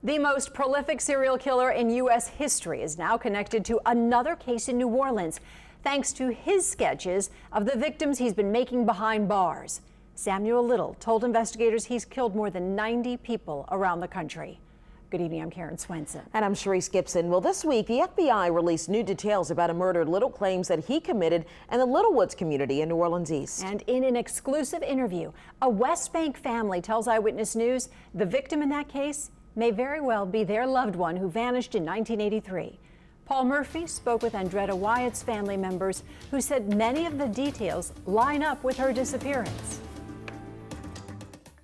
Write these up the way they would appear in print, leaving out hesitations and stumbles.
The most prolific serial killer in U.S. history is now connected to another case in New Orleans, thanks to his sketches of the victims he's been making behind bars. Samuel Little told investigators he's killed more than 90 people around the country. Good evening, I'm Karen Swenson. And I'm Sharice Gibson. Well, this week, the FBI released new details about a murder Little claims that he committed in the Littlewoods community in New Orleans East. And in an exclusive interview, a West Bank family tells Eyewitness News the victim in that case may very well be their loved one who vanished in 1983. Paul Murphy spoke with Andretta Wyatt's family members, who said many of the details line up with her disappearance.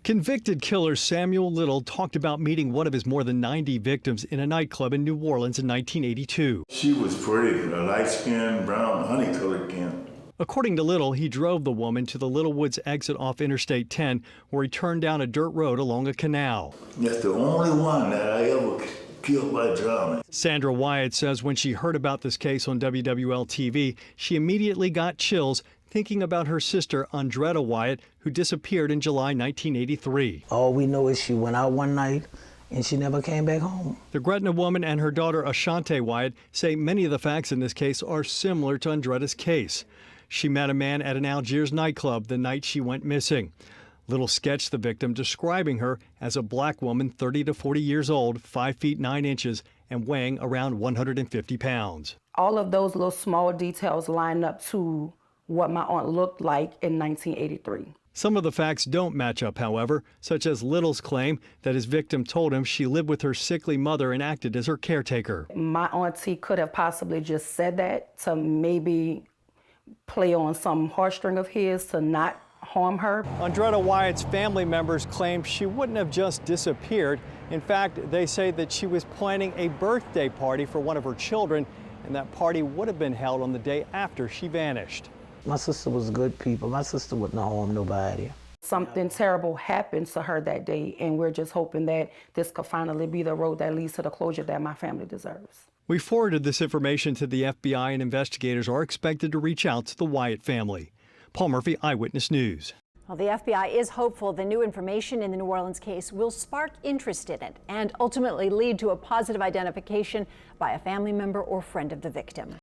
Convicted killer Samuel Little talked about meeting one of his more than 90 victims in a nightclub in New Orleans in 1982. She was pretty, a light-skinned, brown, honey-colored skin. According to Little, he drove the woman to the Littlewoods exit off Interstate 10, where he turned down a dirt road along a canal. That's the only one that I ever killed by drowning. Sandra Wyatt says when she heard about this case on WWL-TV, she immediately got chills thinking about her sister, Andretta Wyatt, who disappeared in July 1983. All we know is she went out one night and she never came back home. The Gretna woman and her daughter, Ashante Wyatt, say many of the facts in this case are similar to Andretta's case. She met a man at an Algiers nightclub the night she went missing. Little sketched the victim, describing her as a black woman 30 to 40 years old, 5 feet 9 inches, and weighing around 150 pounds. All of those little small details line up to what my aunt looked like in 1983. Some of the facts don't match up, however, such as Little's claim that his victim told him she lived with her sickly mother and acted as her caretaker. My auntie could have possibly just said that to maybe play on some heartstring of his to not harm her. Andretta Wyatt's family members claim she wouldn't have just disappeared. In fact, they say that she was planning a birthday party for one of her children, and that party would have been held on the day after she vanished. My sister was good people. My sister wouldn't harm nobody. Something terrible happened to her that day, and we're just hoping that this could finally be the road that leads to the closure that my family deserves. We forwarded this information to the FBI, and investigators are expected to reach out to the Wyatt family. Paul Murphy, Eyewitness News. Well, the FBI is hopeful the new information in the New Orleans case will spark interest in it and ultimately lead to a positive identification by a family member or friend of the victim.